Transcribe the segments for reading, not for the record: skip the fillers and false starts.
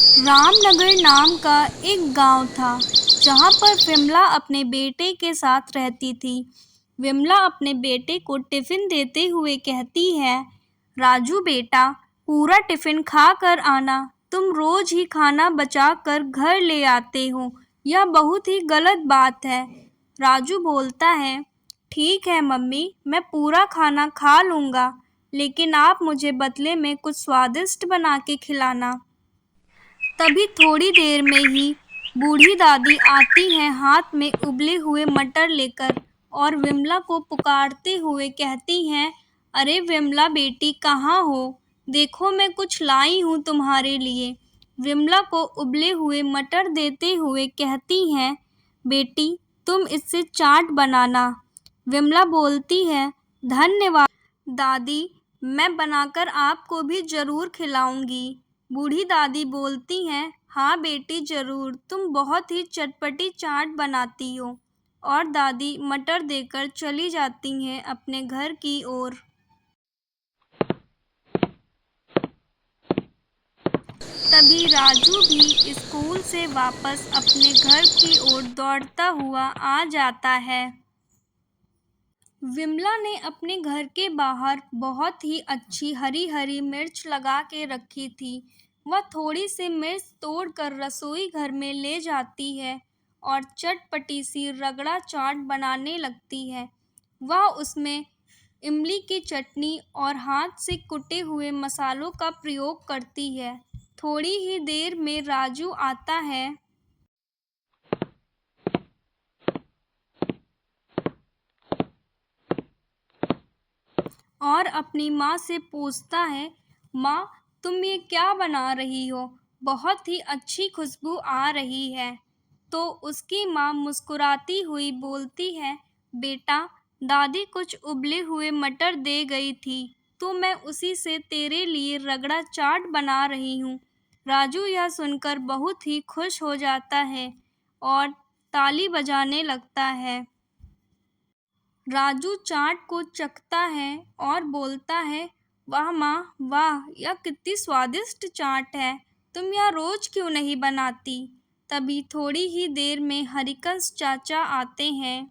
रामनगर नाम का एक गांव था जहां पर विमला अपने बेटे के साथ रहती थी। विमला अपने बेटे को टिफिन देते हुए कहती है, राजू बेटा, पूरा टिफिन खा कर आना। तुम रोज ही खाना बचा कर घर ले आते हो, यह बहुत ही गलत बात है। राजू बोलता है, ठीक है मम्मी, मैं पूरा खाना खा लूँगा, लेकिन आप मुझे बदले में कुछ स्वादिष्ट बना के खिलाना। तभी थोड़ी देर में ही बूढ़ी दादी आती हैं हाथ में उबले हुए मटर लेकर और विमला को पुकारते हुए कहती हैं, अरे विमला बेटी, कहाँ हो? देखो मैं कुछ लाई हूँ तुम्हारे लिए। विमला को उबले हुए मटर देते हुए कहती हैं, बेटी तुम इससे चाट बनाना। विमला बोलती है, धन्यवाद दादी, मैं बनाकर आपको भी ज़रूर खिलाऊंगी। बूढ़ी दादी बोलती हैं, हाँ बेटी ज़रूर, तुम बहुत ही चटपटी चाट बनाती हो। और दादी मटर देकर चली जाती हैं अपने घर की ओर। तभी राजू भी स्कूल से वापस अपने घर की ओर दौड़ता हुआ आ जाता है। विमला ने अपने घर के बाहर बहुत ही अच्छी हरी हरी मिर्च लगा के रखी थी। वह थोड़ी सी मिर्च तोड़कर रसोई घर में ले जाती है और चटपटी सी रगड़ा चाट बनाने लगती है। वह उसमें इमली की चटनी और हाथ से कुटे हुए मसालों का प्रयोग करती है। थोड़ी ही देर में राजू आता है और अपनी माँ से पूछता है, माँ तुम ये क्या बना रही हो? बहुत ही अच्छी खुशबू आ रही है। तो उसकी माँ मुस्कुराती हुई बोलती है, बेटा दादी कुछ उबले हुए मटर दे गई थी, तो मैं उसी से तेरे लिए रगड़ा चाट बना रही हूँ। राजू यह सुनकर बहुत ही खुश हो जाता है और ताली बजाने लगता है। राजू चाट को चखता है और बोलता है, वाह माँ वाह, यह कितनी स्वादिष्ट चाट है। तुम यह रोज क्यों नहीं बनाती? तभी थोड़ी ही देर में हरिकंस चाचा आते हैं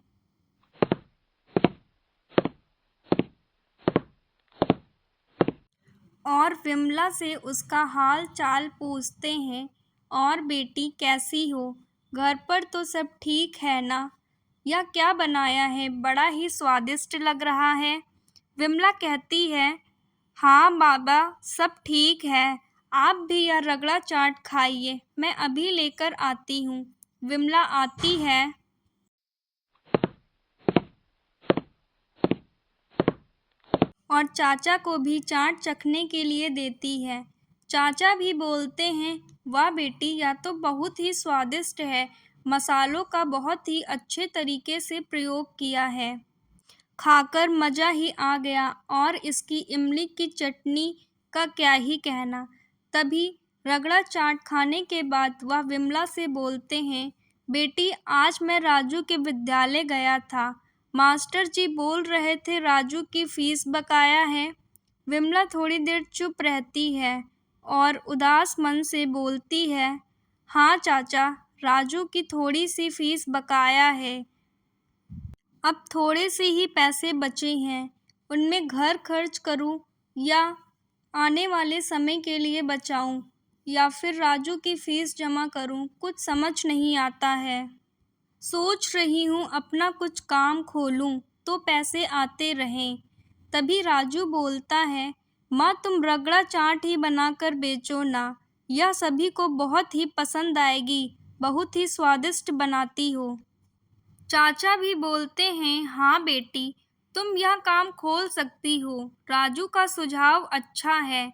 और विमला से उसका हाल चाल पूछते हैं, और बेटी कैसी हो? घर पर तो सब ठीक है ना? यह क्या बनाया है? बड़ा ही स्वादिष्ट लग रहा है। विमला कहती है, हाँ बाबा, सब ठीक है। आप भी यह रगड़ा चाट खाइए, मैं अभी लेकर आती हूँ। विमला आती है और चाचा को भी चाट चखने के लिए देती है। चाचा भी बोलते हैं, वाह बेटी, यह तो बहुत ही स्वादिष्ट है। मसालों का बहुत ही अच्छे तरीके से प्रयोग किया है। खाकर मज़ा ही आ गया, और इसकी इमली की चटनी का क्या ही कहना। तभी रगड़ा चाट खाने के बाद वह विमला से बोलते हैं, बेटी आज मैं राजू के विद्यालय गया था। मास्टर जी बोल रहे थे राजू की फीस बकाया है। विमला थोड़ी देर चुप रहती है और उदास मन से बोलती है, हाँ चाचा, राजू की थोड़ी सी फीस बकाया है। अब थोड़े से ही पैसे बचे हैं, उनमें घर खर्च करूं या आने वाले समय के लिए बचाऊं या फिर राजू की फीस जमा करूं, कुछ समझ नहीं आता है। सोच रही हूं अपना कुछ काम खोलूं तो पैसे आते रहें। तभी राजू बोलता है, माँ तुम रगड़ा चाट ही बनाकर बेचो ना, यह सभी को बहुत ही पसंद आएगी, बहुत ही स्वादिष्ट बनाती हो। चाचा भी बोलते हैं, हाँ बेटी, तुम यह काम खोल सकती हो, राजू का सुझाव अच्छा है।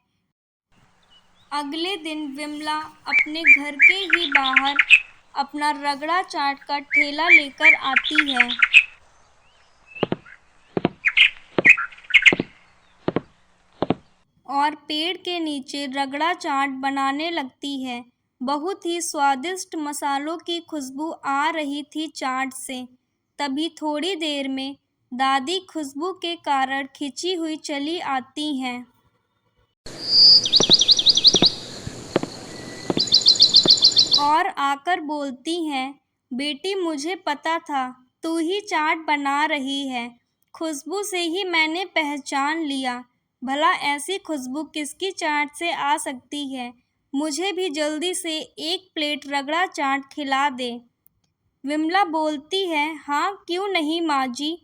अगले दिन विमला अपने घर के ही बाहर अपना रगड़ा चाट का ठेला लेकर आती है और पेड़ के नीचे रगड़ा चाट बनाने लगती है। बहुत ही स्वादिष्ट मसालों की खुशबू आ रही थी चाट से। तभी थोड़ी देर में दादी खुशबू के कारण खिंची हुई चली आती हैं और आकर बोलती हैं, बेटी मुझे पता था तू ही चाट बना रही है। खुशबू से ही मैंने पहचान लिया। भला ऐसी खुशबू किसकी चाट से आ सकती है। मुझे भी जल्दी से 1 प्लेट रगड़ा चाट खिला दे। विमला बोलती है, हाँ क्यों नहीं माँ जी।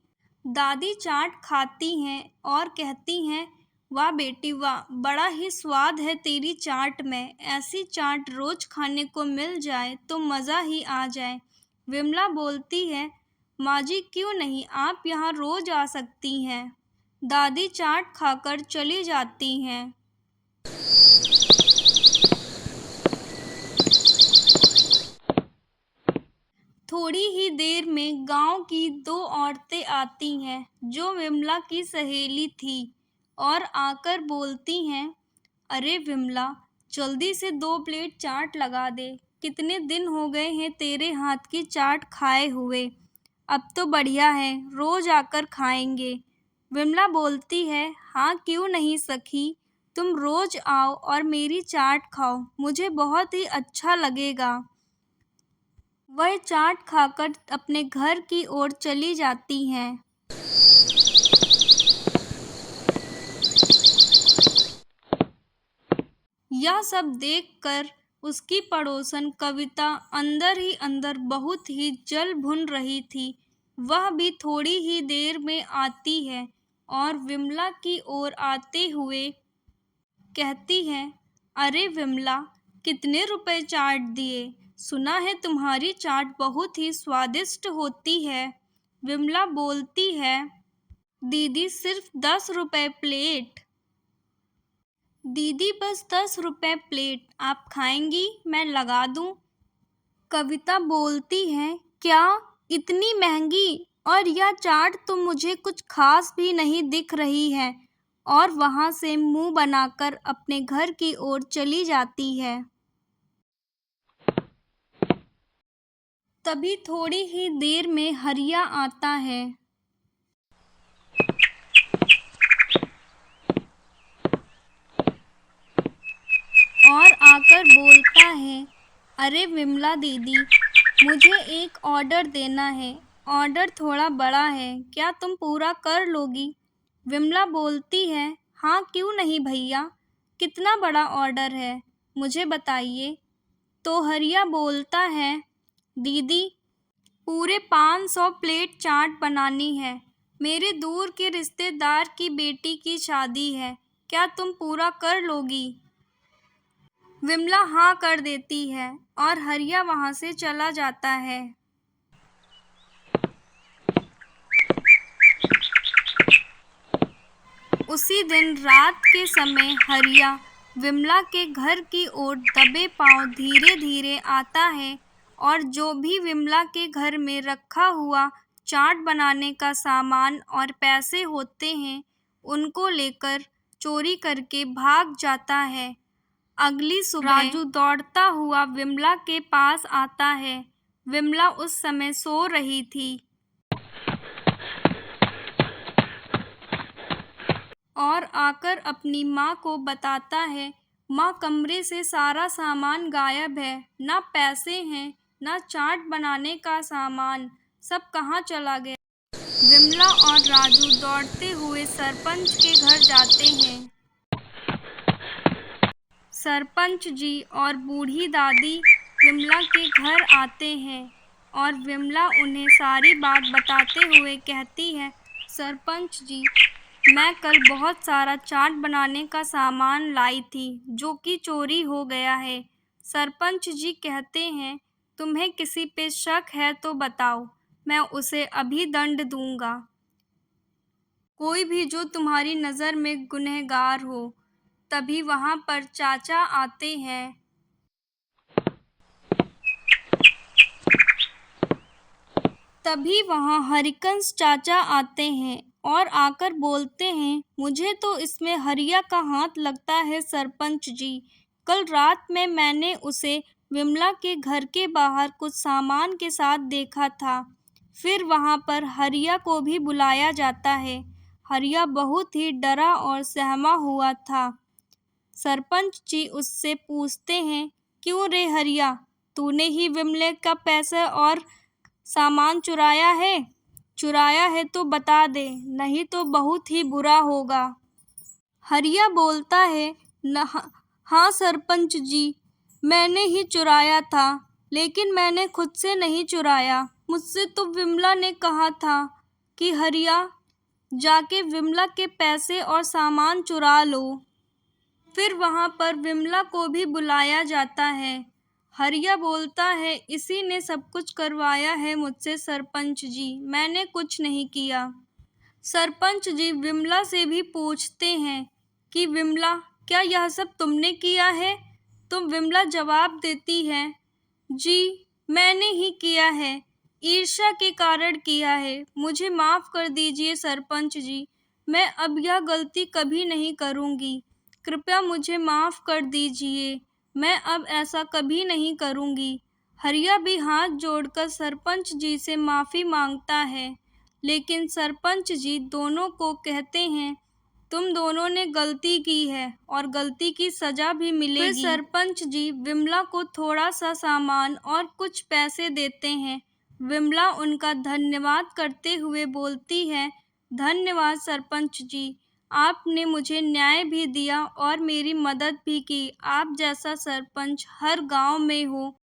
दादी चाट खाती हैं और कहती हैं, वाह बेटी वाह, बड़ा ही स्वाद है तेरी चाट में। ऐसी चाट रोज खाने को मिल जाए तो मज़ा ही आ जाए। विमला बोलती है, माँ जी क्यों नहीं, आप यहाँ रोज आ सकती हैं। दादी चाट खाकर चली जाती हैं। थोड़ी ही देर में गांव की 2 औरतें आती हैं जो विमला की सहेली थी और आकर बोलती हैं, अरे विमला, जल्दी से 2 प्लेट चाट लगा दे। कितने दिन हो गए हैं तेरे हाथ की चाट खाए हुए। अब तो बढ़िया है, रोज आकर खाएंगे। विमला बोलती है, हाँ क्यों नहीं सखी, तुम रोज आओ और मेरी चाट खाओ, मुझे बहुत ही अच्छा लगेगा। वह चाट खाकर अपने घर की ओर चली जाती हैं। यह सब देखकर उसकी पड़ोसन कविता अंदर ही अंदर बहुत ही जल भुन रही थी। वह भी थोड़ी ही देर में आती है और विमला की ओर आते हुए कहती है, अरे विमला, कितने रुपए चाट दिए। सुना है तुम्हारी चाट बहुत ही स्वादिष्ट होती है। विमला बोलती है, दीदी सिर्फ 10 रुपए प्लेट। दीदी बस 10 रुपए प्लेट, आप खाएंगी मैं लगा दूं। कविता बोलती है, क्या इतनी महंगी, और यह चाट तो मुझे कुछ खास भी नहीं दिख रही है। और वहां से मुंह बनाकर अपने घर की ओर चली जाती है। तभी थोड़ी ही देर में हरिया आता है और आकर बोलता है, अरे विमला दीदी, मुझे एक ऑर्डर देना है। ऑर्डर थोड़ा बड़ा है, क्या तुम पूरा कर लोगी। विमला बोलती है, हाँ क्यों नहीं भैया, कितना बड़ा ऑर्डर है, मुझे बताइए। तो हरिया बोलता है, दीदी पूरे 500 प्लेट चाट बनानी है। मेरे दूर के रिश्तेदार की बेटी की शादी है, क्या तुम पूरा कर लोगी। विमला हाँ कर देती है और हरिया वहां से चला जाता है। उसी दिन रात के समय हरिया विमला के घर की ओर दबे पांव धीरे धीरे आता है और जो भी विमला के घर में रखा हुआ चाट बनाने का सामान और पैसे होते हैं उनको लेकर चोरी करके भाग जाता है। अगली सुबह राजू दौड़ता हुआ विमला के पास आता है। विमला उस समय सो रही थी और आकर अपनी माँ को बताता है, माँ कमरे से सारा सामान गायब है, ना पैसे हैं, ना चाट बनाने का सामान, सब कहाँ चला गया। विमला और राजू दौड़ते हुए सरपंच के घर जाते हैं। सरपंच जी और बूढ़ी दादी विमला के घर आते हैं और विमला उन्हें सारी बात बताते हुए कहती है, सरपंच जी, मैं कल बहुत सारा चाट बनाने का सामान लाई थी जो कि चोरी हो गया है। सरपंच जी कहते हैं, तुम्हें किसी पे शक है तो बताओ, मैं उसे अभी दंड दूंगा। कोई भी जो तुम्हारी नज़र में गुनहगार हो। तभी वहां पर चाचा आते हैं। तभी वहां हरिकंस चाचा आते हैं और आकर बोलते हैं, मुझे तो इसमें हरिया का हाथ लगता है सरपंच जी। कल रात में मैंने उसे विमला के घर के बाहर कुछ सामान के साथ देखा था। फिर वहां पर हरिया को भी बुलाया जाता है। हरिया बहुत ही डरा और सहमा हुआ था। सरपंच जी उससे पूछते हैं, क्यों रे हरिया, तूने ही विमले का पैसा और सामान चुराया है? चुराया है तो बता दे, नहीं तो बहुत ही बुरा होगा। हरिया बोलता है, हाँ सरपंच जी, मैंने ही चुराया था, लेकिन मैंने खुद से नहीं चुराया। मुझसे तो विमला ने कहा था कि हरिया जाके विमला के पैसे और सामान चुरा लो। फिर वहाँ पर विमला को भी बुलाया जाता है। हरिया बोलता है, इसी ने सब कुछ करवाया है मुझसे सरपंच जी, मैंने कुछ नहीं किया। सरपंच जी विमला से भी पूछते हैं कि विमला, क्या यह सब तुमने किया है? तो विमला जवाब देती है, जी मैंने ही किया है, ईर्ष्या के कारण किया है, मुझे माफ़ कर दीजिए सरपंच जी, मैं अब यह गलती कभी नहीं करूँगी, कृपया मुझे माफ़ कर दीजिए, मैं अब ऐसा कभी नहीं करूँगी। हरिया भी हाथ जोड़कर सरपंच जी से माफ़ी मांगता है, लेकिन सरपंच जी दोनों को कहते हैं, तुम दोनों ने गलती की है और गलती की सजा भी मिलेगी। फिर सरपंच जी विमला को थोड़ा सा सामान और कुछ पैसे देते हैं। विमला उनका धन्यवाद करते हुए बोलती है, धन्यवाद सरपंच जी, आपने मुझे न्याय भी दिया और मेरी मदद भी की। आप जैसा सरपंच हर गांव में हो